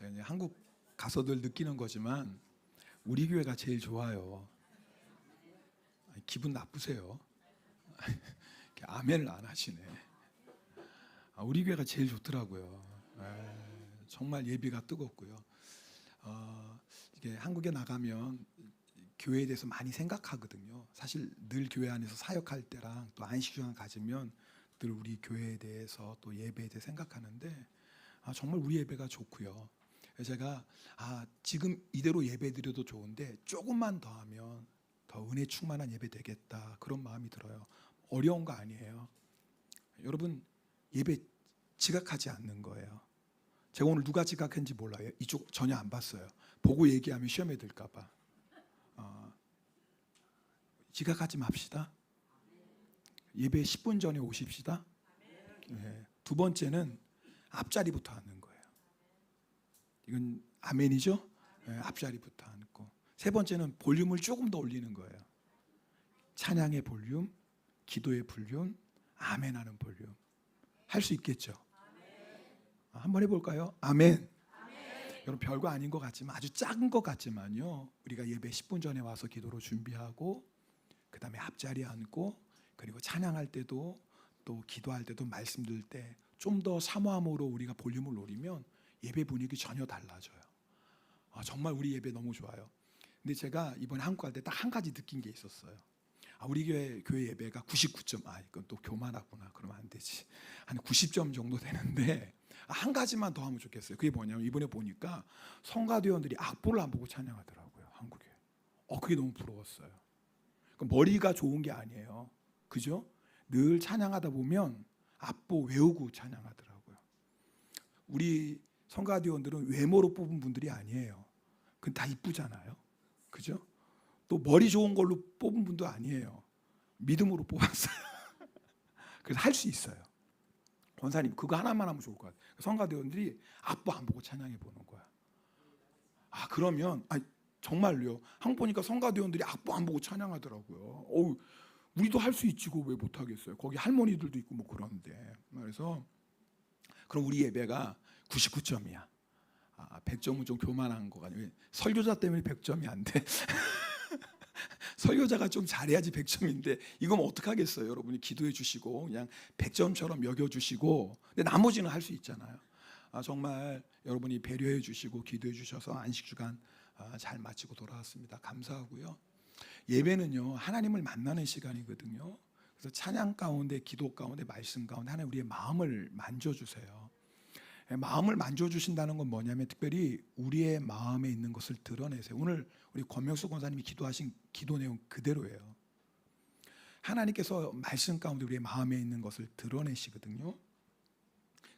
제가 이제 한국 가서들 느끼는 거지만 우리 교회가 제일 좋아요. 기분 나쁘세요? 아멘을 안 하시네. 우리 교회가 제일 좋더라고요. 정말 예비가 뜨겁고요. 이게 한국에 나가면 교회에 대해서 많이 생각하거든요. 사실 늘 교회 안에서 사역할 때랑 또 안식주간 가지면 늘 우리 교회에 대해서 또 예배에 대해 생각하는데 정말 우리 예배가 좋고요. 제가 지금 이대로 예배 드려도 좋은데 조금만 더 하면 더 은혜 충만한 예배 되겠다, 그런 마음이 들어요. 어려운 거 아니에요. 여러분, 예배 지각하지 않는 거예요. 제가 오늘 누가 지각했는지 몰라요. 이쪽 전혀 안 봤어요. 보고 얘기하면 시험에 들까 봐. 지각하지 맙시다. 예배 10분 전에 오십시다. 두 번째는 앞자리부터 앉는 거예요. 이건 아멘이죠? 앞자리부터 앉고. 세 번째는 볼륨을 조금 더 올리는 거예요. 찬양의 볼륨, 기도의 볼륨, 아멘하는 볼륨. 할 수 있겠죠? 한번 해볼까요? 아멘. 여러분, 별거 아닌 것 같지만, 아주 작은 것 같지만요, 우리가 예배 10분 전에 와서 기도로 준비하고 그 다음에 앞자리에 앉고, 그리고 찬양할 때도 또 기도할 때도 말씀 들을 때 좀 더 사모함으로 우리가 볼륨을 올리면 예배 분위기 전혀 달라져요. 정말 우리 예배 너무 좋아요. 근데 제가 이번에 한국 갈 때 딱 한 가지 느낀 게 있었어요. 우리 교회 예배가 99점. 이건 또 교만하구나. 그러면 안 되지. 한 90점 정도 되는데 한 가지만 더 하면 좋겠어요. 그게 뭐냐면, 이번에 보니까 성가대원들이 악보를 안 보고 찬양하더라고요, 한국에. 그게 너무 부러웠어요. 머리가 좋은 게 아니에요. 그죠? 늘 찬양하다 보면 악보 외우고 찬양하더라고요. 우리 성가대원들은 외모로 뽑은 분들이 아니에요. 그건 다 이쁘잖아요. 그죠? 또 머리 좋은 걸로 뽑은 분도 아니에요. 믿음으로 뽑았어요. 그래서 할 수 있어요. 권사님, 그거 하나만 하면 좋을 것 같아요. 성가대원들이 악보 안 보고 찬양해 보는 거야. 그러면 정말요. 한국 보니까 성가대원들이 악보 안 보고 찬양하더라고요. 우리도 할 수 있지, 왜 못하겠어요. 거기 할머니들도 있고 뭐 그런데. 그래서 그럼 우리 예배가 99점이야. 100점은 좀 교만한 거 같아요. 설교자 때문에 100점이 안 돼. 설교자가 좀 잘해야지 100점인데 이건 어떡하겠어요. 여러분이 기도해 주시고 그냥 100점처럼 여겨주시고, 근데 나머지는 할 수 있잖아요. 정말 여러분이 배려해 주시고 기도해 주셔서 안식주간 잘 마치고 돌아왔습니다. 감사하고요. 예배는요, 하나님을 만나는 시간이거든요. 그래서 찬양 가운데, 기도 가운데, 말씀 가운데 하나님 우리의 마음을 만져주세요. 마음을 만져주신다는 건 뭐냐면, 특별히 우리의 마음에 있는 것을 드러내세요. 오늘 우리 권명수 권사님이 기도하신 기도 내용 그대로예요. 하나님께서 말씀 가운데 우리의 마음에 있는 것을 드러내시거든요.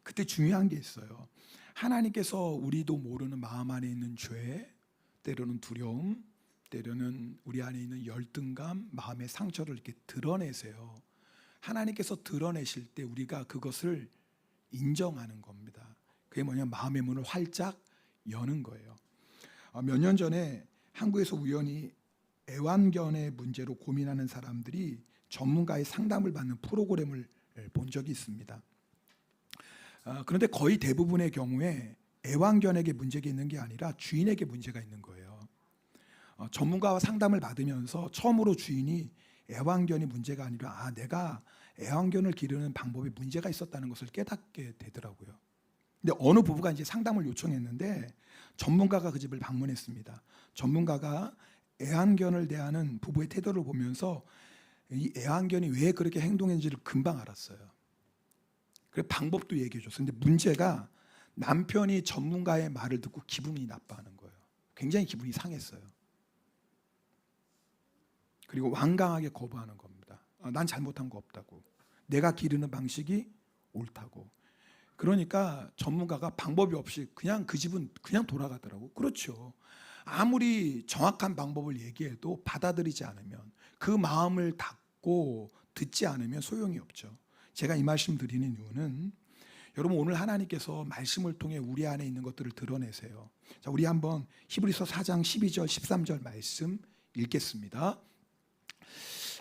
그때 중요한 게 있어요. 하나님께서 우리도 모르는 마음 안에 있는 죄, 때로는 두려움, 때로는 우리 안에 있는 열등감, 마음의 상처를 이렇게 드러내세요. 하나님께서 드러내실 때 우리가 그것을 인정하는 겁니다. 그게 뭐냐면 마음의 문을 활짝 여는 거예요. 몇 년 전에 한국에서 우연히 애완견의 문제로 고민하는 사람들이 전문가의 상담을 받는 프로그램을 본 적이 있습니다. 그런데 거의 대부분의 경우에 애완견에게 문제가 있는 게 아니라 주인에게 문제가 있는 거예요. 전문가와 상담을 받으면서 처음으로 주인이 애완견이 문제가 아니라 내가 애완견을 기르는 방법에 문제가 있었다는 것을 깨닫게 되더라고요. 근데 어느 부부가 이제 상담을 요청했는데 전문가가 그 집을 방문했습니다. 전문가가 애완견을 대하는 부부의 태도를 보면서 이 애완견이 왜 그렇게 행동했는지를 금방 알았어요. 그래서 방법도 얘기해 줬어요. 근데 문제가 남편이 전문가의 말을 듣고 기분이 나빠하는 거예요. 굉장히 기분이 상했어요. 그리고 완강하게 거부하는 겁니다. 난 잘못한 거 없다고. 내가 기르는 방식이 옳다고. 그러니까 전문가가 방법이 없이 그냥 그 집은 그냥 돌아가더라고. 그렇죠. 아무리 정확한 방법을 얘기해도 받아들이지 않으면, 그 마음을 닫고 듣지 않으면 소용이 없죠. 제가 이 말씀 드리는 이유는, 여러분 오늘 하나님께서 말씀을 통해 우리 안에 있는 것들을 드러내세요. 자, 우리 한번 히브리서 4장 12절 13절 말씀 읽겠습니다.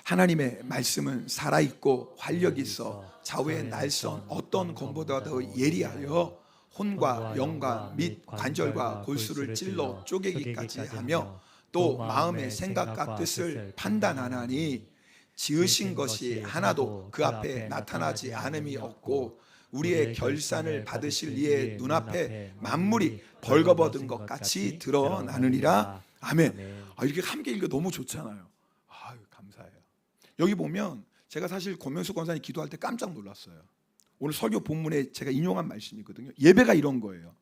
하나님의 말씀은 살아있고 활력이 있어 좌우의 날선 어떤 검보다 더 예리하여 혼과 영과 및 관절과 골수를 찔러 쪼개기까지 하며 또 마음의 생각과 뜻을 판단하나니 지으신 것이 하나도 그 앞에 나타나지 않음이 없고 우리의 결산을 받으실 이의 눈앞에 만물이 벌거벗은 것 같이 드러나느니라. 아멘. 이렇게 함께 읽어 너무 좋잖아요. 감사해요. 여기 보면 제가 사실 권명수 권사님 기도할 때 깜짝 놀랐어요. 오늘 설교 본문에 제가 인용한 말씀이거든요. 예배가 이런 거예요.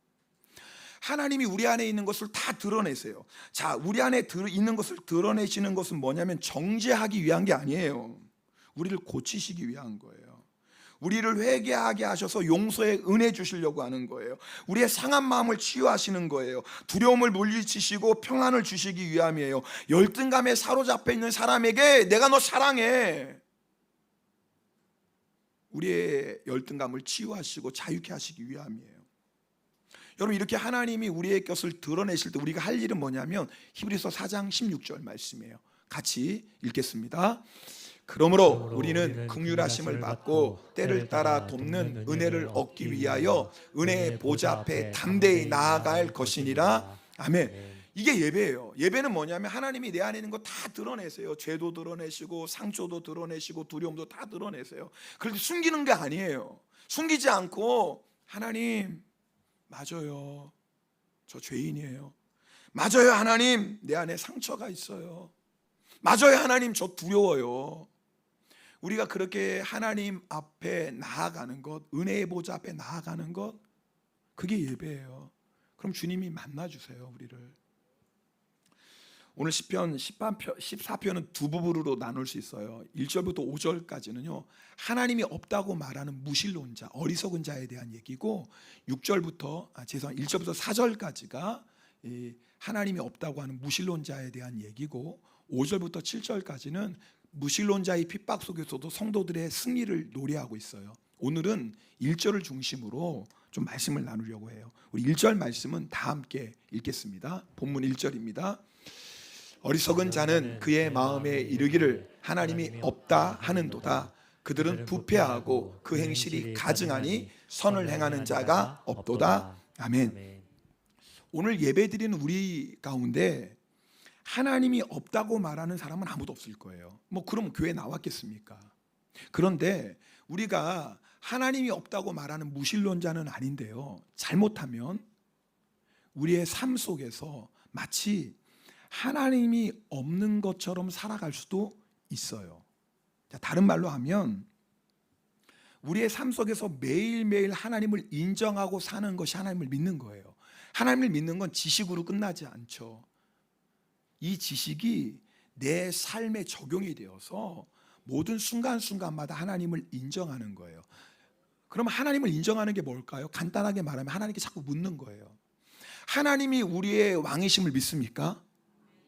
하나님이 우리 안에 있는 것을 다 드러내세요. 자, 우리 안에 있는 것을 드러내시는 것은 뭐냐면 정죄하기 위한 게 아니에요. 우리를 고치시기 위한 거예요. 우리를 회개하게 하셔서 용서의 은혜 주시려고 하는 거예요. 우리의 상한 마음을 치유하시는 거예요. 두려움을 물리치시고 평안을 주시기 위함이에요. 열등감에 사로잡혀 있는 사람에게 내가 너 사랑해. 우리의 열등감을 치유하시고 자유케 하시기 위함이에요. 여러분, 이렇게 하나님이 우리의 것을 드러내실 때 우리가 할 일은 뭐냐면 히브리서 4장 16절 말씀이에요. 같이 읽겠습니다. 그러므로 우리는 긍휼하심을 받고 때를 따라 돕는 은혜를 얻기 위하여 은혜의 보좌 앞에 담대히 나아갈 것이니라. 아멘. 이게 예배예요. 예배는 뭐냐면 하나님이 내 안에 있는 거 다 드러내세요. 죄도 드러내시고 상처도 드러내시고 두려움도 다 드러내세요. 그런데 숨기는 게 아니에요. 숨기지 않고 하나님, 맞아요, 저 죄인이에요. 맞아요, 하나님, 내 안에 상처가 있어요. 맞아요, 하나님, 저 두려워요. 우리가 그렇게 하나님 앞에 나아가는 것, 은혜의 보좌 앞에 나아가는 것, 그게 예배예요. 그럼 주님이 만나주세요, 우리를. 오늘 시편 14편은 두 부분으로 나눌 수 있어요. 1절부터 5절까지는요 하나님이 없다고 말하는 무신론자, 어리석은 자에 대한 얘기고 1절부터 4절까지가 하나님이 없다고 하는 무신론자에 대한 얘기고 5절부터 7절까지는 무신론자의 핍박 속에서도 성도들의 승리를 노래하고 있어요. 오늘은 1절을 중심으로 좀 말씀을 나누려고 해요. 우리 1절 말씀은 다 함께 읽겠습니다. 본문 1절입니다. 어리석은 자는 그의 마음에 이르기를 하나님이 없다 하는도다. 그들은 부패하고 그 행실이 가증하니 선을 행하는 자가 없도다. 아멘. 오늘 예배드리는 우리 가운데 하나님이 없다고 말하는 사람은 아무도 없을 거예요. 그럼 교회 나왔겠습니까? 그런데 우리가 하나님이 없다고 말하는 무신론자는 아닌데요, 잘못하면 우리의 삶 속에서 마치 하나님이 없는 것처럼 살아갈 수도 있어요. 다른 말로 하면 우리의 삶 속에서 매일매일 하나님을 인정하고 사는 것이 하나님을 믿는 거예요. 하나님을 믿는 건 지식으로 끝나지 않죠. 이 지식이 내 삶에 적용이 되어서 모든 순간순간마다 하나님을 인정하는 거예요. 그럼 하나님을 인정하는 게 뭘까요? 간단하게 말하면 하나님께 자꾸 묻는 거예요. 하나님이 우리의 왕이심을 믿습니까?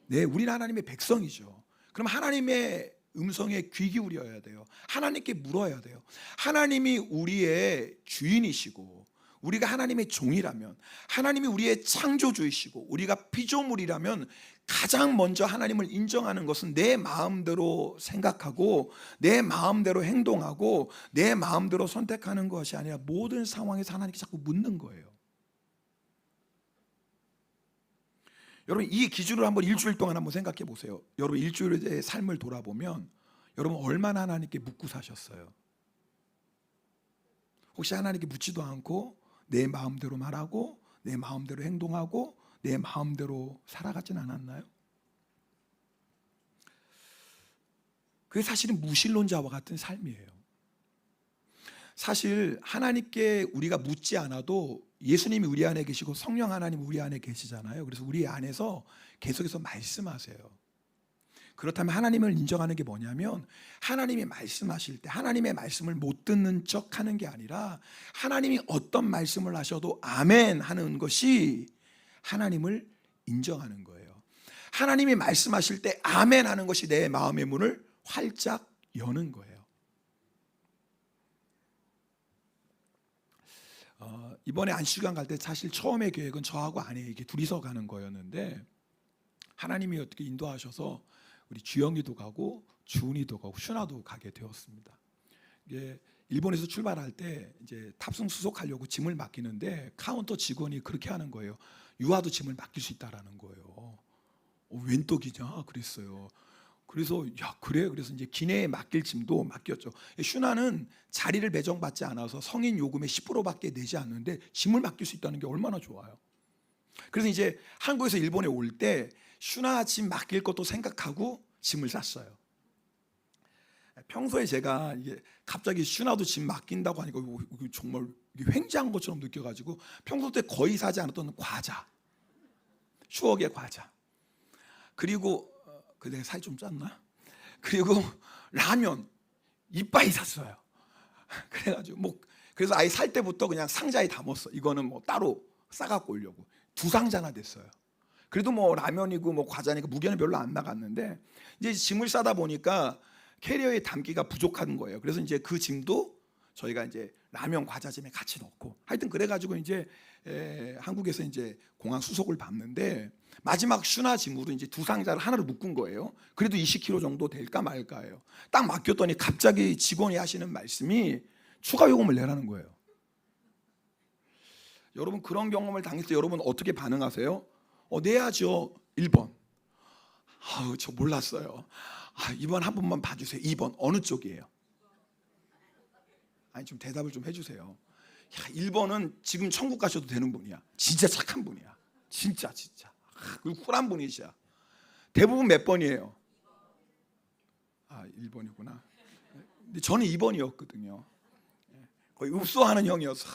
네, 우리는 하나님의 백성이죠. 그럼 하나님의 음성에 귀 기울여야 돼요. 하나님께 물어야 돼요. 하나님이 우리의 주인이시고 우리가 하나님의 종이라면, 하나님이 우리의 창조주이시고 우리가 피조물이라면 가장 먼저 하나님을 인정하는 것은 내 마음대로 생각하고 내 마음대로 행동하고 내 마음대로 선택하는 것이 아니라 모든 상황에서 하나님께 자꾸 묻는 거예요. 여러분, 이 기준으로 한번 일주일 동안 한번 생각해 보세요. 여러분, 일주일의 삶을 돌아보면 여러분 얼마나 하나님께 묻고 사셨어요? 혹시 하나님께 묻지도 않고 내 마음대로 말하고 내 마음대로 행동하고 내 마음대로 살아가진 않았나요? 그게 사실은 무신론자와 같은 삶이에요. 사실 하나님께 우리가 묻지 않아도 예수님이 우리 안에 계시고 성령 하나님 우리 안에 계시잖아요. 그래서 우리 안에서 계속해서 말씀하세요. 그렇다면 하나님을 인정하는 게 뭐냐면 하나님이 말씀하실 때 하나님의 말씀을 못 듣는 척 하는 게 아니라 하나님이 어떤 말씀을 하셔도 아멘 하는 것이 하나님을 인정하는 거예요. 하나님이 말씀하실 때 아멘 하는 것이 내 마음의 문을 활짝 여는 거예요. 이번에 안식년 갈 때 사실 처음에 계획은 저하고 아내 이렇게 둘이서 가는 거였는데 하나님이 어떻게 인도하셔서 우리 주영이도 가고 주은이도 가고 슈나도 가게 되었습니다. 이게 일본에서 출발할 때 이제 탑승 수속하려고 짐을 맡기는데 카운터 직원이 그렇게 하는 거예요. 유아도 짐을 맡길 수 있다라는 거예요. 웬 떡이냐 그랬어요. 그래서 야 그래, 그래서 이제 기내에 맡길 짐도 맡겼죠. 슈나는 자리를 배정받지 않아서 성인 요금의 10%밖에 내지 않는데 짐을 맡길 수 있다는 게 얼마나 좋아요. 그래서 이제 한국에서 일본에 올 때 슈나 짐 맡길 것도 생각하고 짐을 쌌어요. 평소에 제가 이게 갑자기 슈나도 짐 맡긴다고 하니까 이거 정말 횡재한 것처럼 느껴가지고 평소 때 거의 사지 않았던 과자, 추억의 과자, 그리고 내가 살이 좀 쪘나? 그리고 라면 이빠이 샀어요. 그래가지고 그래서 아예 살 때부터 그냥 상자에 담았어. 이거는 따로 싸갖고 오려고. 2상자나 됐어요. 그래도 라면이고 과자니까 무게는 별로 안 나갔는데 이제 짐을 싸다 보니까 캐리어에 담기가 부족한 거예요. 그래서 이제 그 짐도 저희가 이제 라면 과자짐에 같이 넣고 하여튼 그래가지고 이제 한국에서 이제 공항 수속을 밟는데 마지막 슈나 짐으로 이제 2상자를 하나로 묶은 거예요. 그래도 20kg 정도 될까 말까예요. 딱 맡겼더니 갑자기 직원이 하시는 말씀이 추가 요금을 내라는 거예요. 여러분 그런 경험을 당했을 때 여러분 어떻게 반응하세요? 내야죠. 1번. 저 몰랐어요. 2번 한 번만 봐주세요. 2번 어느 쪽이에요? 아니 좀 대답을 좀 해주세요. 1번은 지금 천국 가셔도 되는 분이야. 진짜 착한 분이야. 진짜 그리고 쿨한 분이시야. 대부분 몇 번이에요? 1번이구나. 근데 저는 2번이었거든요. 거의 읍소하는 형이어서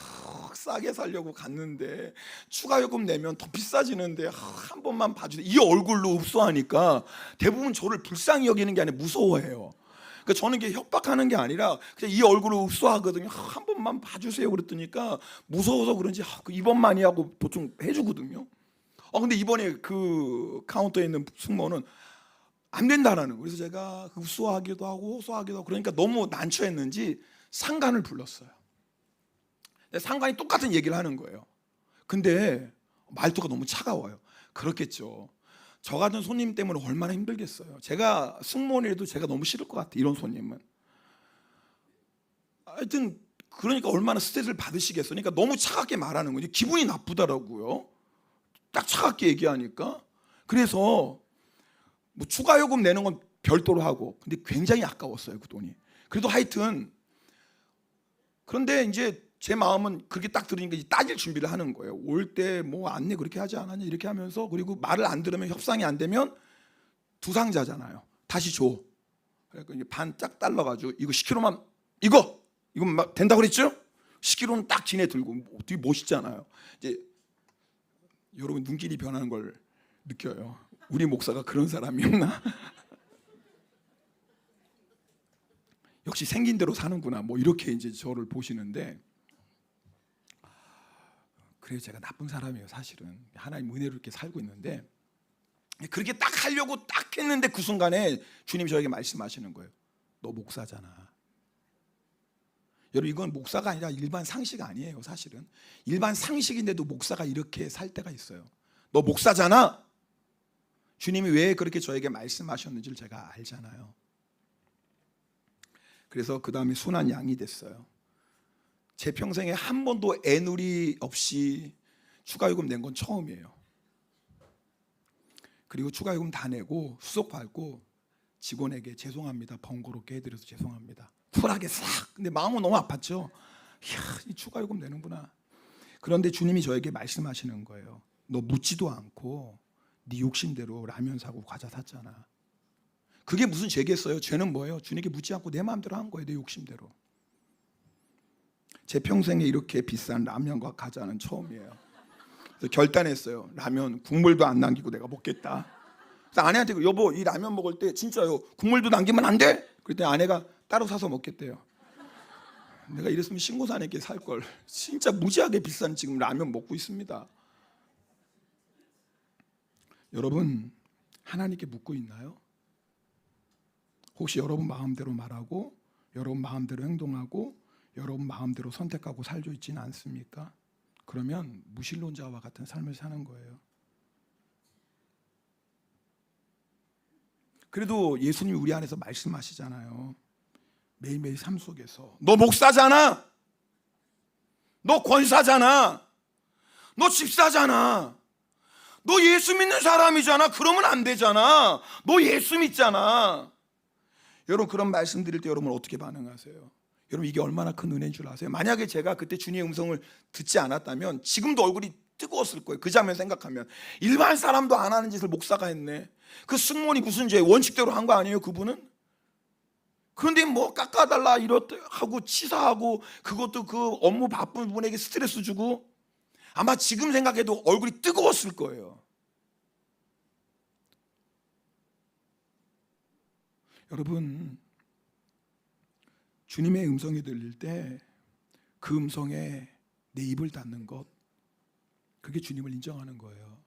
싸게 살려고 갔는데 추가 요금 내면 더 비싸지는데 한 번만 봐주세요. 이 얼굴로 읍소하니까 대부분 저를 불쌍히 여기는 게 아니라 무서워해요. 그러니까 저는 이게 협박하는 게 아니라 그냥 이 얼굴로 읍소하거든요. 한 번만 봐주세요. 그랬더니까 무서워서 그런지 이번만이 하고 보통 해주거든요. 근데 이번에 그 카운터에 있는 승무원은 안 된다라는 거예요. 그래서 제가 읍소하기도 하고 호소하기도 하고 그러니까 너무 난처했는지 상관을 불렀어요. 상관이 똑같은 얘기를 하는 거예요. 근데 말투가 너무 차가워요. 그렇겠죠. 저 같은 손님 때문에 얼마나 힘들겠어요. 제가 승무원이라도 제가 너무 싫을 것 같아요. 이런 손님은. 하여튼 그러니까 얼마나 스트레스를 받으시겠어요. 그러니까 너무 차갑게 말하는 거죠. 기분이 나쁘더라고요. 딱 차갑게 얘기하니까. 그래서 추가 요금 내는 건 별도로 하고 근데 굉장히 아까웠어요. 그 돈이. 그래도 하여튼 그런데 이제 제 마음은 그렇게 딱 들으니까 따질 준비를 하는 거예요. 올 때 안내 그렇게 하지 않았냐 이렇게 하면서 그리고 말을 안 들으면 협상이 안 되면 2상자잖아요. 다시 줘. 그러니까 이제 반 짝 달라가지고 이거 10kg만 이거 된다고 그랬죠? 10kg는 딱 지네 들고 되게 멋있잖아요. 이제 여러분 눈길이 변하는 걸 느껴요. 우리 목사가 그런 사람이었나? 역시 생긴 대로 사는구나. 이렇게 이제 저를 보시는데 그래요. 제가 나쁜 사람이에요. 사실은 하나님 은혜로 이렇게 살고 있는데 그렇게 딱 하려고 딱 했는데 그 순간에 주님이 저에게 말씀하시는 거예요. 너 목사잖아. 여러분 이건 목사가 아니라 일반 상식 아니에요. 사실은 일반 상식인데도 목사가 이렇게 살 때가 있어요. 너 목사잖아. 주님이 왜 그렇게 저에게 말씀하셨는지를 제가 알잖아요. 그래서 그 다음에 순한 양이 됐어요. 제 평생에 한 번도 애누리 없이 추가 요금 낸 건 처음이에요. 그리고 추가 요금 다 내고 수속 밟고 직원에게 죄송합니다. 번거롭게 해드려서 죄송합니다. 쿨하게 싹. 근데 마음은 너무 아팠죠. 이야, 이 추가 요금 내는구나. 그런데 주님이 저에게 말씀하시는 거예요. 너 묻지도 않고 네 욕심대로 라면 사고 과자 샀잖아. 그게 무슨 죄겠어요? 죄는 뭐예요? 주님께 묻지 않고 내 마음대로 한 거예요. 내 욕심대로. 제 평생에 이렇게 비싼 라면과 과자는 처음이에요. 그래서 결단했어요. 라면 국물도 안 남기고 내가 먹겠다. 그래서 아내한테 여보 이 라면 먹을 때 진짜요 국물도 남기면 안 돼? 그랬더니 아내가 따로 사서 먹겠대요. 내가 이랬으면 신고사님께 살 걸. 진짜 무지하게 비싼 지금 라면 먹고 있습니다. 여러분 하나님께 묻고 있나요? 혹시 여러분 마음대로 말하고 여러분 마음대로 행동하고 여러분 마음대로 선택하고 살고 있지는 않습니까? 그러면 무신론자와 같은 삶을 사는 거예요. 그래도 예수님이 우리 안에서 말씀하시잖아요. 매일매일 삶 속에서 너 목사잖아, 너 권사잖아, 너 집사잖아, 너 예수 믿는 사람이잖아, 그러면 안 되잖아, 너 예수 믿잖아. 여러분 그런 말씀 드릴 때 여러분 어떻게 반응하세요? 여러분 이게 얼마나 큰 은혜인 줄 아세요? 만약에 제가 그때 주님의 음성을 듣지 않았다면 지금도 얼굴이 뜨거웠을 거예요. 그 장면 생각하면 일반 사람도 안 하는 짓을 목사가 했네. 그 승무원이 무슨 죄, 원칙대로 한 거 아니에요 그분은? 그런데 뭐 깎아달라 이렇다 하고 치사하고 그것도 그 업무 바쁜 분에게 스트레스 주고 아마 지금 생각해도 얼굴이 뜨거웠을 거예요. 여러분 주님의 음성이 들릴 때 그 음성에 내 입을 닫는 것, 그게 주님을 인정하는 거예요.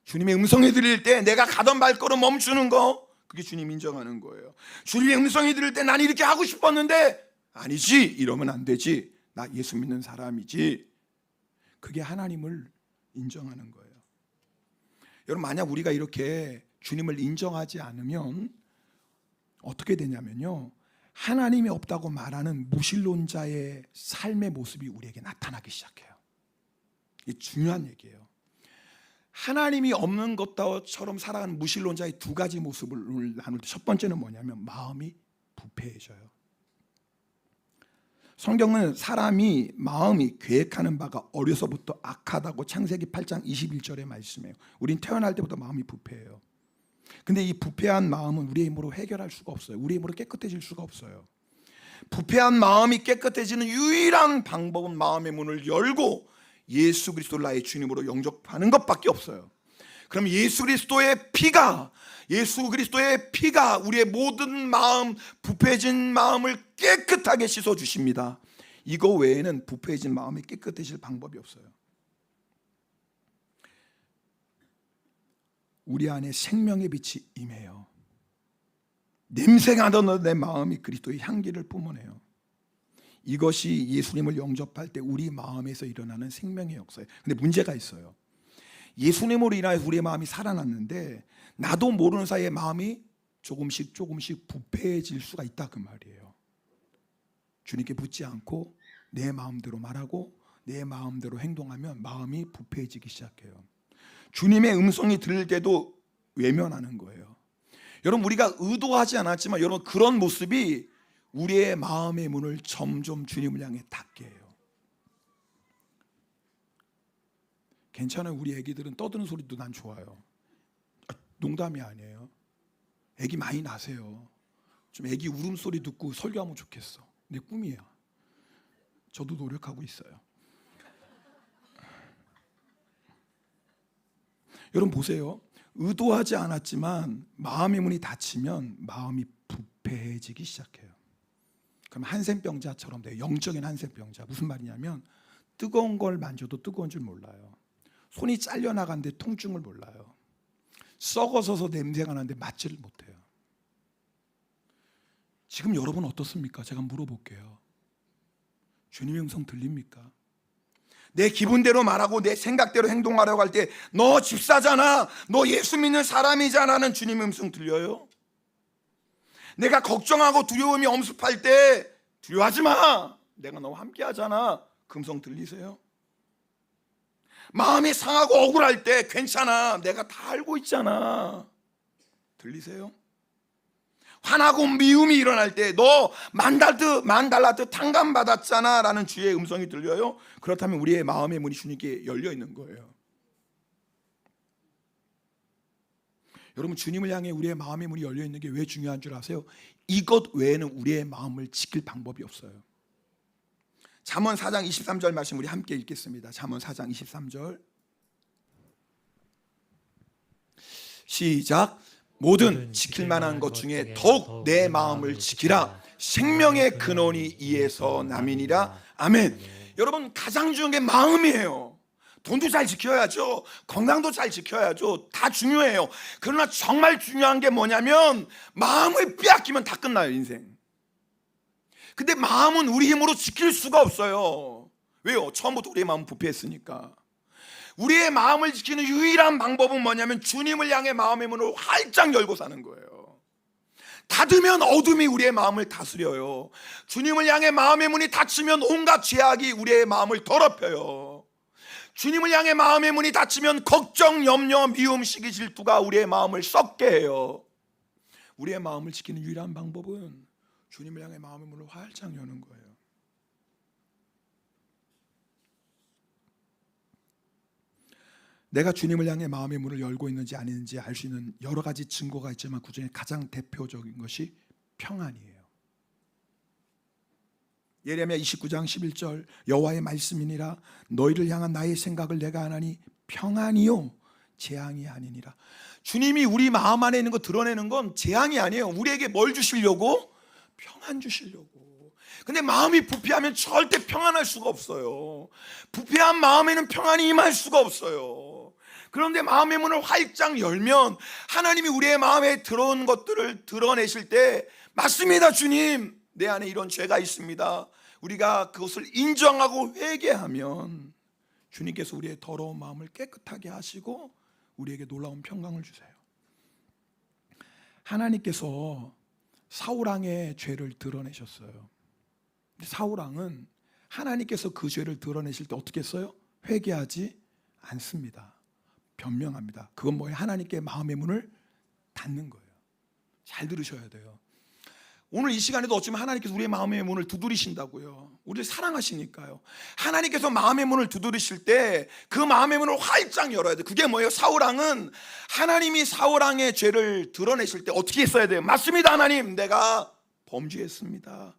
주님의 음성이 들릴 때 내가 가던 발걸음 멈추는 거, 그게 주님 인정하는 거예요. 주님의 음성이 들릴 때 난 이렇게 하고 싶었는데 아니지, 이러면 안 되지, 나 예수 믿는 사람이지, 그게 하나님을 인정하는 거예요. 여러분 만약 우리가 이렇게 주님을 인정하지 않으면 어떻게 되냐면요, 하나님이 없다고 말하는 무신론자의 삶의 모습이 우리에게 나타나기 시작해요. 이게 중요한 얘기예요. 하나님이 없는 것처럼 살아가는 무신론자의 두 가지 모습을 나눌 때 첫 번째는 뭐냐면 마음이 부패해져요. 성경은 사람이 마음이 계획하는 바가 어려서부터 악하다고 창세기 8장 21절에 말씀해요. 우린 태어날 때부터 마음이 부패해요. 근데 이 부패한 마음은 우리의 힘으로 해결할 수가 없어요. 우리의 힘으로 깨끗해질 수가 없어요. 부패한 마음이 깨끗해지는 유일한 방법은 마음의 문을 열고 예수 그리스도를 나의 주님으로 영접하는 것밖에 없어요. 그럼 예수 그리스도의 피가 우리의 모든 마음, 부패해진 마음을 깨끗하게 씻어 주십니다. 이거 외에는 부패해진 마음이 깨끗해질 방법이 없어요. 우리 안에 생명의 빛이 임해요. 냄새가 나던 내 마음이 그리스도의 향기를 뿜어내요. 이것이 예수님을 영접할 때 우리 마음에서 일어나는 생명의 역사예요. 근데 문제가 있어요. 예수님으로 인하여 우리의 마음이 살아났는데 나도 모르는 사이에 마음이 조금씩 부패해질 수가 있다 그 말이에요. 주님께 묻지 않고 내 마음대로 말하고 내 마음대로 행동하면 마음이 부패해지기 시작해요. 주님의 음성이 들릴 때도 외면하는 거예요. 여러분 우리가 의도하지 않았지만 여러분 그런 모습이 우리의 마음의 문을 점점 주님을 향해 닫게 해요. 괜찮아요. 우리 애기들은 떠드는 소리도 난 좋아요. 농담이 아니에요. 애기 많이 낳으세요. 좀 애기 울음소리 듣고 설교하면 좋겠어. 내 꿈이에요. 저도 노력하고 있어요. 여러분 보세요. 의도하지 않았지만 마음의 문이 닫히면 마음이 부패해지기 시작해요. 그럼 한센병자처럼 돼요. 영적인 한센병자. 무슨 말이냐면 뜨거운 걸 만져도 뜨거운 줄 몰라요. 손이 잘려나가는데 통증을 몰라요. 썩어서서 냄새가 나는데 맡지를 못해요. 지금 여러분 어떻습니까? 제가 물어볼게요. 주님의 음성 들립니까? 내 기분대로 말하고 내 생각대로 행동하려고 할 때 너 집사잖아, 너 예수 믿는 사람이잖아는 주님의 음성 들려요? 내가 걱정하고 두려움이 엄습할 때 두려워하지 마, 내가 너와 함께 하잖아, 그 음성 들리세요? 마음이 상하고 억울할 때 괜찮아, 내가 다 알고 있잖아, 들리세요? 화나고 미움이 일어날 때 너 만 달러트 탕감 받았잖아 라는 주의 음성이 들려요? 그렇다면 우리의 마음의 문이 주님께 열려 있는 거예요. 여러분 주님을 향해 우리의 마음의 문이 열려 있는 게 왜 중요한 줄 아세요? 이것 외에는 우리의 마음을 지킬 방법이 없어요. 잠언 4장 23절 말씀 우리 함께 읽겠습니다. 잠언 4장 23절 시작. 모든 지킬 만한 것 중에 더욱 내 마음을 지키라. 생명의 근원이 이에서 남이니라. 아멘. 여러분 가장 중요한 게 마음이에요. 돈도 잘 지켜야죠. 건강도 잘 지켜야죠. 다 중요해요. 그러나 정말 중요한 게 뭐냐면 마음을 빼앗기면 다 끝나요 인생. 근데 마음은 우리 힘으로 지킬 수가 없어요. 왜요? 처음부터 우리의 마음은 부패했으니까. 우리의 마음을 지키는 유일한 방법은 뭐냐면 주님을 향해 마음의 문을 활짝 열고 사는 거예요. 닫으면 어둠이 우리의 마음을 다스려요. 주님을 향해 마음의 문이 닫히면 온갖 죄악이 우리의 마음을 더럽혀요. 주님을 향해 마음의 문이 닫히면 걱정, 염려, 미움, 시기, 질투가 우리의 마음을 썩게 해요. 우리의 마음을 지키는 유일한 방법은 주님을 향해 마음의 문을 활짝 여는 거예요. 내가 주님을 향해 마음의 문을 열고 있는지 아닌지 알 수 있는 여러 가지 증거가 있지만 그중에 가장 대표적인 것이 평안이에요. 예레미야 29장 11절 여호와의 말씀이니라 너희를 향한 나의 생각을 내가 아나니 평안이요 재앙이 아니니라. 주님이 우리 마음 안에 있는 거 드러내는 건 재앙이 아니에요. 우리에게 뭘 주시려고? 평안 주시려고. 근데 마음이 부패하면 절대 평안할 수가 없어요. 부패한 마음에는 평안이 임할 수가 없어요. 그런데 마음의 문을 활짝 열면 하나님이 우리의 마음에 들어온 것들을 드러내실 때 맞습니다 주님, 내 안에 이런 죄가 있습니다. 우리가 그것을 인정하고 회개하면 주님께서 우리의 더러운 마음을 깨끗하게 하시고 우리에게 놀라운 평강을 주세요. 하나님께서 사울왕의 죄를 드러내셨어요. 사울왕은 하나님께서 그 죄를 드러내실 때 어떻게 했어요? 회개하지 않습니다. 변명합니다. 그건 뭐예요? 하나님께 마음의 문을 닫는 거예요. 잘 들으셔야 돼요. 오늘 이 시간에도 어쩌면 하나님께서 우리의 마음의 문을 두드리신다고요. 우리를 사랑하시니까요. 하나님께서 마음의 문을 두드리실 때 그 마음의 문을 활짝 열어야 돼요. 그게 뭐예요? 사울왕은 하나님이 사울왕의 죄를 드러내실 때 어떻게 했어야 돼요? 맞습니다 하나님, 내가 범죄했습니다.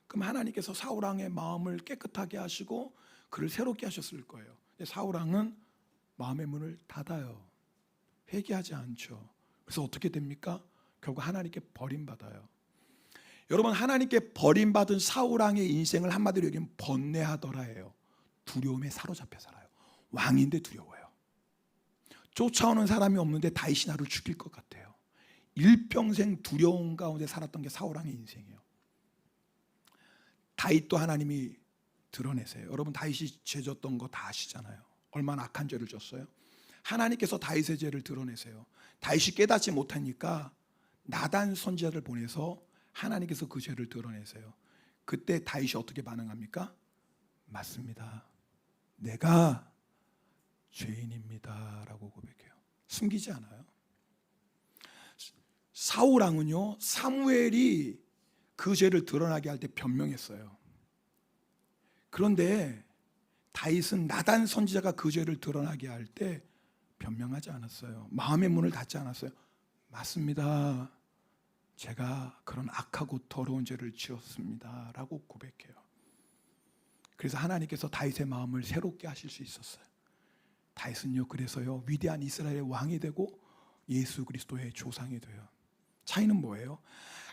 그럼 하나님께서 사울왕의 마음을 깨끗하게 하시고 그를 새롭게 하셨을 거예요. 사울왕은 마음의 문을 닫아요. 회개하지 않죠. 그래서 어떻게 됩니까? 결국 하나님께 버림받아요. 여러분, 하나님께 버림받은 사울왕의 인생을 한마디로 얘기하면 번뇌하더라예요. 두려움에 사로잡혀 살아요. 왕인데 두려워요. 쫓아오는 사람이 없는데 다윗이 나를 죽일 것 같아요. 일평생 두려움 가운데 살았던 게 사울왕의 인생이에요. 다윗도 하나님이 드러내세요. 여러분, 다윗이 죄 졌던 거 다 아시잖아요. 얼마나 악한 죄를 졌어요. 하나님께서 다윗의 죄를 드러내세요. 다윗이 깨닫지 못하니까 나단 선지자를 보내서 하나님께서 그 죄를 드러내세요. 그때 다윗이 어떻게 반응합니까? 맞습니다, 내가 죄인입니다 라고 고백해요. 숨기지 않아요. 사울왕은요, 사무엘이 그 죄를 드러나게 할 때 변명했어요. 그런데 다윗은 나단 선지자가 그 죄를 드러나게 할 때 변명하지 않았어요. 마음의 문을 닫지 않았어요. 맞습니다, 제가 그런 악하고 더러운 죄를 지었습니다 라고 고백해요. 그래서 하나님께서 다윗의 마음을 새롭게 하실 수 있었어요. 다윗은요, 그래서요, 위대한 이스라엘의 왕이 되고 예수 그리스도의 조상이 돼요. 차이는 뭐예요?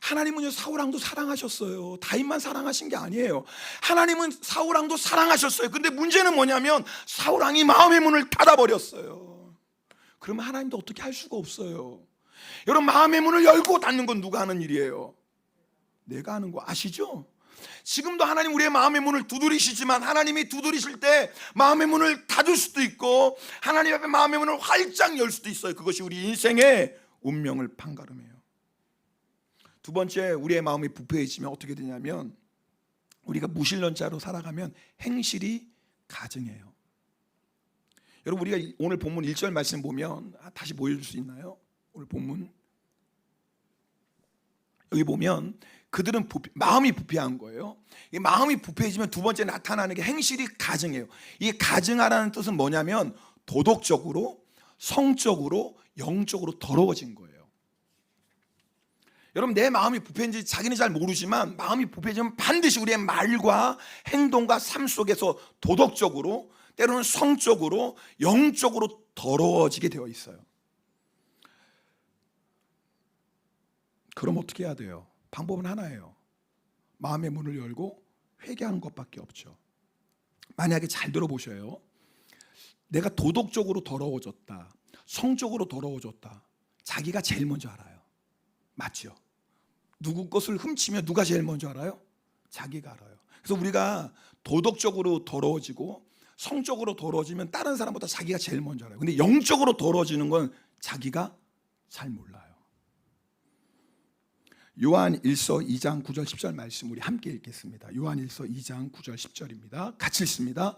하나님은요, 사울왕도 사랑하셨어요. 다윗만 사랑하신 게 아니에요. 하나님은 사울왕도 사랑하셨어요. 근데 문제는 뭐냐면 사울왕이 마음의 문을 닫아버렸어요. 그러면 하나님도 어떻게 할 수가 없어요. 여러분, 마음의 문을 열고 닫는 건 누가 하는 일이에요? 내가 하는 거 아시죠? 지금도 하나님 우리의 마음의 문을 두드리시지만 하나님이 두드리실 때 마음의 문을 닫을 수도 있고 하나님 앞에 마음의 문을 활짝 열 수도 있어요. 그것이 우리 인생의 운명을 판가름해요. 두 번째, 우리의 마음이 부패해지면 어떻게 되냐면 우리가 무신론자로 살아가면 행실이 가증해요. 여러분, 우리가 오늘 본문 1절 말씀 보면 다시 보여줄 수 있나요? 오늘 본문 여기 보면 그들은 마음이 부패한 거예요. 이 마음이 부패해지면 두 번째 나타나는 게 행실이 가증해요. 이 가증하라는 뜻은 뭐냐면 도덕적으로, 성적으로, 영적으로 더러워진 거예요. 여러분, 내 마음이 부패인지 자기는 잘 모르지만 마음이 부패해지면 반드시 우리의 말과 행동과 삶 속에서 도덕적으로, 때로는 성적으로, 영적으로 더러워지게 되어 있어요. 그럼 어떻게 해야 돼요? 방법은 하나예요. 마음의 문을 열고 회개하는 것밖에 없죠. 만약에 잘 들어보셔요. 내가 도덕적으로 더러워졌다, 성적으로 더러워졌다, 자기가 제일 먼저 알아요. 맞죠? 누구 것을 훔치면 누가 제일 먼저 알아요? 자기가 알아요. 그래서 우리가 도덕적으로 더러워지고 성적으로 더러워지면 다른 사람보다 자기가 제일 먼저 알아요. 근데 영적으로 더러워지는 건 자기가 잘 몰라요. 요한일서 2장 9절 10절 말씀 우리 함께 읽겠습니다. 요한일서 2장 9절 10절입니다. 같이 읽습니다.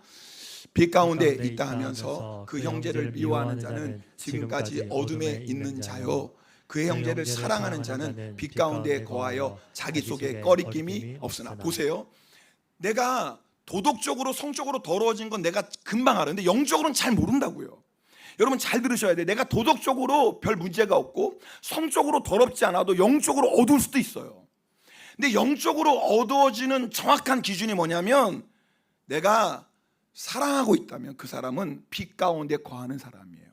빛 가운데 있다 하면서 그 형제를 미워하는 자는 지금까지 어둠에 있는 자요, 그의 형제를 사랑하는 자는 빛 가운데 거하여 자기 속에 꺼리낌이 없으나. 보세요, 내가 도덕적으로 성적으로 더러워진 건 내가 금방 알아. 근데 영적으로는 잘 모른다고요. 여러분 잘 들으셔야 돼요. 내가 도덕적으로 별 문제가 없고 성적으로 더럽지 않아도 영적으로 어두울 수도 있어요. 근데 영적으로 어두워지는 정확한 기준이 뭐냐면, 내가 사랑하고 있다면 그 사람은 빛 가운데 거하는 사람이에요.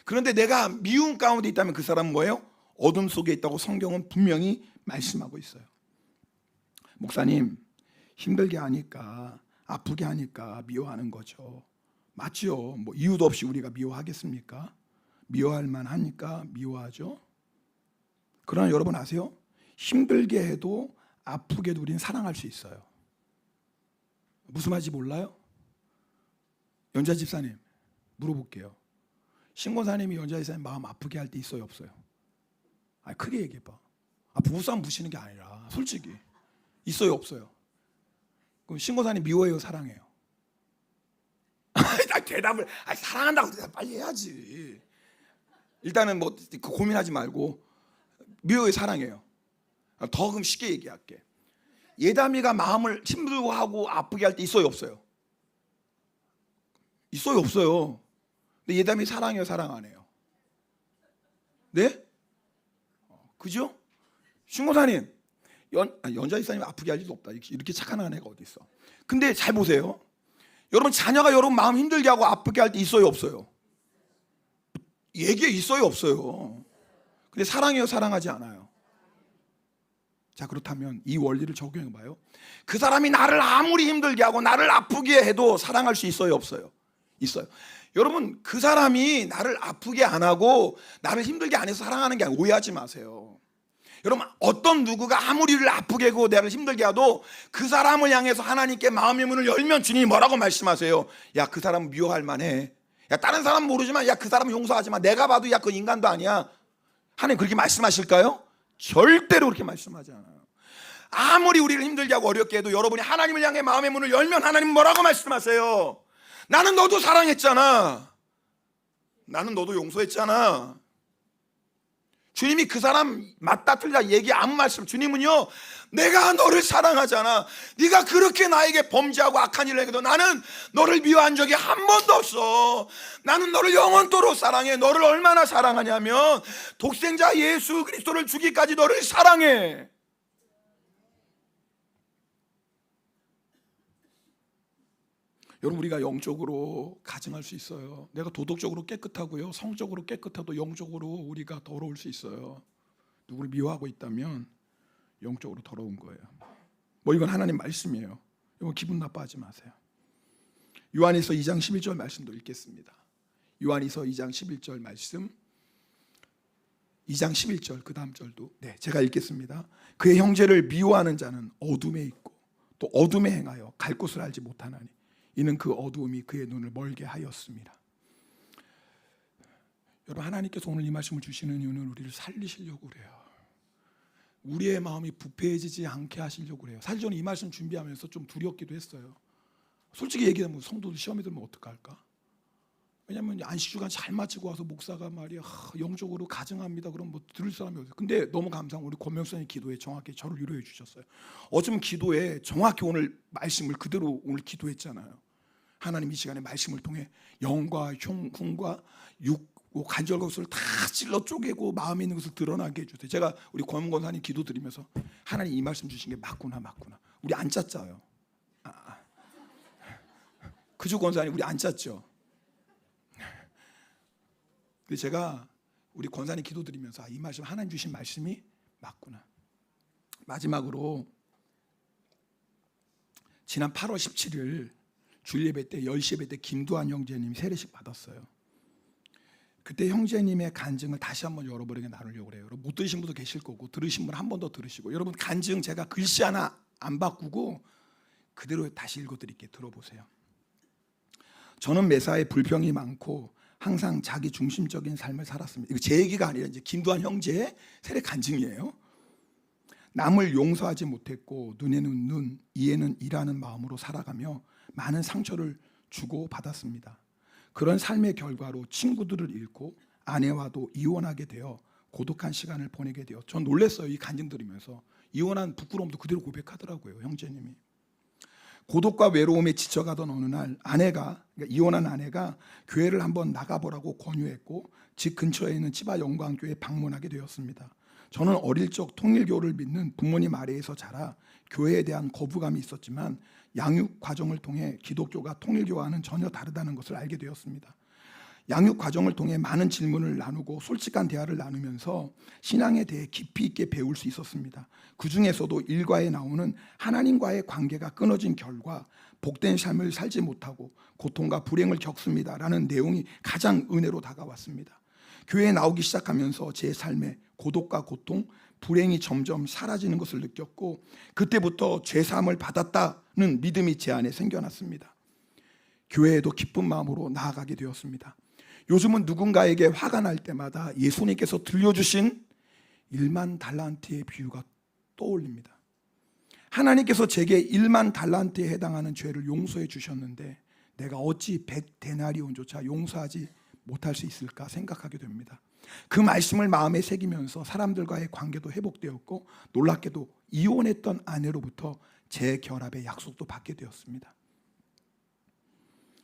그런데 내가 미움 가운데 있다면 그 사람은 뭐예요? 어둠 속에 있다고 성경은 분명히 말씀하고 있어요. 목사님, 힘들게 하니까, 아프게 하니까 미워하는 거죠. 맞죠? 뭐 이유도 없이 우리가 미워하겠습니까? 미워할 만하니까 미워하죠. 그러나 여러분 아세요? 힘들게 해도 아프게 해도 우리는 사랑할 수 있어요. 무슨 말인지 몰라요? 연자 집사님 물어볼게요. 신권사님이 연자 집사님 마음 아프게 할 때 있어요, 없어요? 아니, 크게 얘기해봐. 부부싸움 부시는 게 아니라 솔직히 있어요, 없어요? 그럼 신권사님 미워해요, 사랑해요? 대답을 사랑한다고 대답 빨리 해야지. 일단은 뭐 고민하지 말고 미워해요, 사랑해요? 더 그럼 쉽게 얘기할게. 예담이가 마음을 힘들어하고 아프게 할 때 있어요, 없어요? 있어요, 없어요? 근데 예담이 사랑해요, 사랑 안 해요? 네? 그죠? 신고사님, 연자 이사님 아프게 할 일도 없다. 이렇게 착한 아내가 어디 있어? 근데 잘 보세요. 여러분 자녀가 여러분 마음 힘들게 하고 아프게 할 때 있어요, 없어요? 얘기해, 있어요, 없어요? 근데 사랑해요, 사랑하지 않아요? 자, 그렇다면 이 원리를 적용해 봐요. 그 사람이 나를 아무리 힘들게 하고 나를 아프게 해도 사랑할 수 있어요, 없어요? 있어요. 여러분 그 사람이 나를 아프게 안 하고 나를 힘들게 안 해서 사랑하는 게 아니라, 오해하지 마세요. 여러분 어떤 누구가 아무리 를 아프게 하고 나를 힘들게 해도 그 사람을 향해서 하나님께 마음의 문을 열면 주님이 뭐라고 말씀하세요? 야, 그 사람 미워할 만해. 야, 다른 사람 모르지만 야, 그 사람 용서하지 마. 내가 봐도 야, 그 인간도 아니야. 하나님 그렇게 말씀하실까요? 절대로 그렇게 말씀하지 않아요. 아무리 우리를 힘들게 하고 어렵게 해도 여러분이 하나님을 향해 마음의 문을 열면 하나님 뭐라고 말씀하세요? 나는 너도 사랑했잖아. 나는 너도 용서했잖아. 주님이 그 사람 맞다 틀리다 얘기 아무 말씀. 주님은요, 내가 너를 사랑하잖아. 네가 그렇게 나에게 범죄하고 악한 일을 해도 나는 너를 미워한 적이 한 번도 없어. 나는 너를 영원토록 사랑해. 너를 얼마나 사랑하냐면 독생자 예수 그리스도를 주기까지 너를 사랑해. 여러분 우리가 영적으로 가증할 수 있어요. 내가 도덕적으로 깨끗하고요, 성적으로 깨끗해도 영적으로 우리가 더러울 수 있어요. 누구를 미워하고 있다면 영적으로 더러운 거예요. 뭐 이건 하나님 말씀이에요. 이거 기분 나빠하지 마세요. 요한일서 2장 11절 말씀도 읽겠습니다. 요한일서 2장 11절 말씀, 2장 11절 그 다음 절도 제가 읽겠습니다. 그의 형제를 미워하는 자는 어둠에 있고 또 어둠에 행하여 갈 곳을 알지 못하나니 이는 그 어두움이 그의 눈을 멀게 하였습니다. 여러분 하나님께서 오늘 이 말씀을 주시는 이유는 우리를 살리시려고 그래요. 우리의 마음이 부패해지지 않게 하시려고 그래요. 사실 저는 이 말씀 준비하면서 좀 두렵기도 했어요. 솔직히 얘기하면 성도들 시험에 들면 어떡할까? 왜냐하면 안식주간 잘 마치고 와서 목사가 말이야 영적으로 가증합니다. 그럼 뭐 들을 사람이 없어요. 근데 너무 감사한 우리 권명선의 기도에 정확히 저를 위로해 주셨어요. 어쩌면 기도에 정확히 오늘 말씀을 그대로 오늘 기도했잖아요. 하나님 이 시간에 말씀을 통해 영과 흉과 육 간절과 것을 다 찔러 쪼개고 마음에 있는 것을 드러나게 해주세요. 제가 우리 권권사님 기도 드리면서 하나님 이 말씀 주신 게 맞구나. 우리 안 짰죠? 그죠 권사님 우리 안 짰죠? 근데 제가 우리 권사님 기도드리면서 이 말씀 하나님 주신 말씀이 맞구나. 마지막으로 지난 8월 17일 주일예배 때 10시 예배 때 김두한 형제님이 세례식 받았어요. 그때 형제님의 간증을 다시 한번 여러분에게 나누려고 그래요. 못 들으신 분도 계실 거고 들으신 분 한 번 더 들으시고, 여러분 간증 제가 글씨 하나 안 바꾸고 그대로 다시 읽어드릴게요. 들어보세요. 저는 매사에 불평이 많고 항상 자기 중심적인 삶을 살았습니다. 이거 제 얘기가 아니라 이제 김두한 형제의 세례 간증이에요. 남을 용서하지 못했고 눈에는 눈, 이에는 이라는 마음으로 살아가며 많은 상처를 주고 받았습니다. 그런 삶의 결과로 친구들을 잃고 아내와도 이혼하게 되어 고독한 시간을 보내게 되어, 전 놀랐어요. 이 간증 들으면서 이혼한 부끄러움도 그대로 고백하더라고요, 형제님이. 고독과 외로움에 지쳐가던 어느 날 그러니까 이혼한 아내가 교회를 한번 나가보라고 권유했고 집 근처에 있는 치바 영광교회에 방문하게 되었습니다. 저는 어릴 적 통일교를 믿는 부모님 아래에서 자라 교회에 대한 거부감이 있었지만 양육 과정을 통해 기독교가 통일교와는 전혀 다르다는 것을 알게 되었습니다. 양육 과정을 통해 많은 질문을 나누고 솔직한 대화를 나누면서 신앙에 대해 깊이 있게 배울 수 있었습니다. 그 중에서도 일과에 나오는 하나님과의 관계가 끊어진 결과 복된 삶을 살지 못하고 고통과 불행을 겪습니다라는 내용이 가장 은혜로 다가왔습니다. 교회에 나오기 시작하면서 제 삶에 고독과 고통, 불행이 점점 사라지는 것을 느꼈고 그때부터 죄사함을 받았다는 믿음이 제 안에 생겨났습니다. 교회에도 기쁜 마음으로 나아가게 되었습니다. 요즘은 누군가에게 화가 날 때마다 예수님께서 들려주신 1만 달란트의 비유가 떠올립니다. 하나님께서 제게 1만 달란트에 해당하는 죄를 용서해 주셨는데 내가 어찌 100데나리온조차 용서하지 못할 수 있을까 생각하게 됩니다. 그 말씀을 마음에 새기면서 사람들과의 관계도 회복되었고 놀랍게도 이혼했던 아내로부터 재결합의 약속도 받게 되었습니다.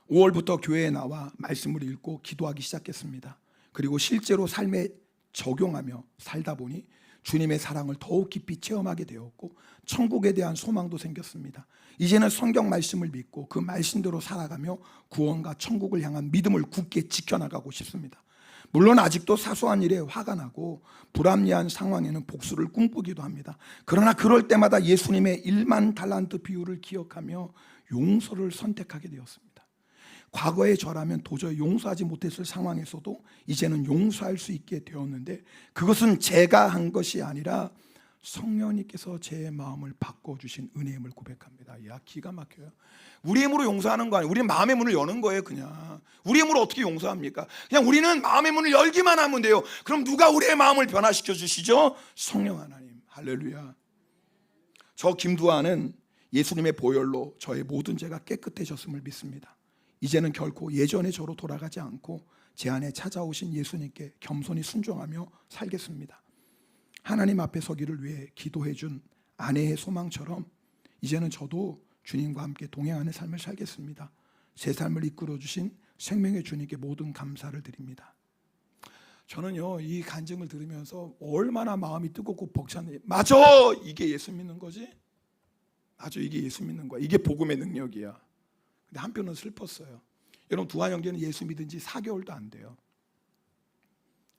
5월부터 교회에 나와 말씀을 읽고 기도하기 시작했습니다. 그리고 실제로 삶에 적용하며 살다 보니 주님의 사랑을 더욱 깊이 체험하게 되었고 천국에 대한 소망도 생겼습니다. 이제는 성경 말씀을 믿고 그 말씀대로 살아가며 구원과 천국을 향한 믿음을 굳게 지켜나가고 싶습니다. 물론 아직도 사소한 일에 화가 나고 불합리한 상황에는 복수를 꿈꾸기도 합니다. 그러나 그럴 때마다 예수님의 1만 달란트 비유를 기억하며 용서를 선택하게 되었습니다. 과거의 저라면 도저히 용서하지 못했을 상황에서도 이제는 용서할 수 있게 되었는데 그것은 제가 한 것이 아니라 성령님께서 제 마음을 바꿔주신 은혜임을 고백합니다. 야, 기가 막혀요. 우리 힘으로 용서하는 거 아니에요. 우리는 마음의 문을 여는 거예요. 그냥 우리 힘으로 어떻게 용서합니까? 그냥 우리는 마음의 문을 열기만 하면 돼요. 그럼 누가 우리의 마음을 변화시켜 주시죠? 성령 하나님. 할렐루야. 저 김두한은 예수님의 보혈로 저의 모든 죄가 깨끗해졌음을 믿습니다. 이제는 결코 예전의 저로 돌아가지 않고 제 안에 찾아오신 예수님께 겸손히 순종하며 살겠습니다. 하나님 앞에 서기를 위해 기도해 준 아내의 소망처럼 이제는 저도 주님과 함께 동행하는 삶을 살겠습니다. 제 삶을 이끌어 주신 생명의 주님께 모든 감사를 드립니다. 저는요, 이 간증을 들으면서 얼마나 마음이 뜨겁고 벅찬지. 맞아, 이게 예수 믿는 거지? 맞아, 이게 예수 믿는 거야. 이게 복음의 능력이야. 근데 한편은 슬펐어요. 여러분, 두한 형제는 예수 믿은 지 4개월도 안 돼요.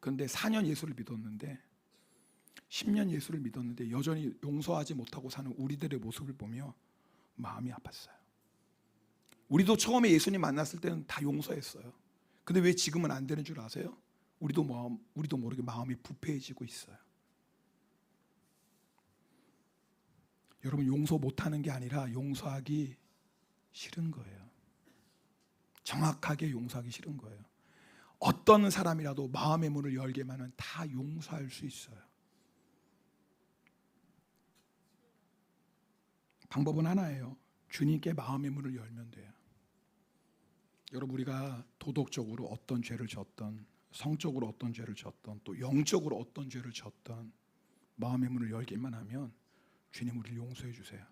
그런데 4년 예수를 믿었는데 10년 예수를 믿었는데 여전히 용서하지 못하고 사는 우리들의 모습을 보며 마음이 아팠어요. 우리도 처음에 예수님 만났을 때는 다 용서했어요. 근데 왜 지금은 안 되는 줄 아세요? 우리도 모르게 마음이 부패해지고 있어요. 여러분, 용서 못하는 게 아니라 용서하기 싫은 거예요. 정확하게 용서하기 싫은 거예요. 어떤 사람이라도 마음의 문을 열게만 하면 다 용서할 수 있어요. 방법은 하나예요. 주님께 마음의 문을 열면 돼요. 여러분, 우리가 도덕적으로 어떤 죄를 졌던, 성적으로 어떤 죄를 졌던, 또 영적으로 어떤 죄를 졌던 마음의 문을 열기만 하면 주님 우리를 용서해 주세요.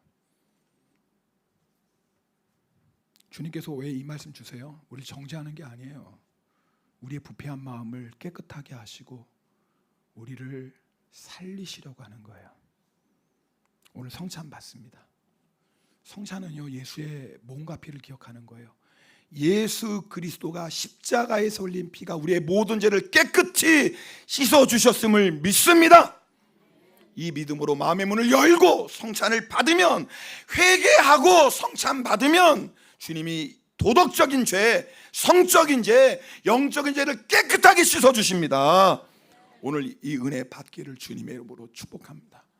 주님께서 왜 이 말씀 주세요? 우리를 정죄하는 게 아니에요. 우리의 부패한 마음을 깨끗하게 하시고 우리를 살리시려고 하는 거예요. 오늘 성찬 받습니다. 성찬은요, 예수의 몸과 피를 기억하는 거예요. 예수 그리스도가 십자가에서 흘린 피가 우리의 모든 죄를 깨끗이 씻어주셨음을 믿습니다. 이 믿음으로 마음의 문을 열고 성찬을 받으면, 회개하고 성찬 받으면 주님이 도덕적인 죄, 성적인 죄, 영적인 죄를 깨끗하게 씻어주십니다. 오늘 이 은혜 받기를 주님의 이름으로 축복합니다.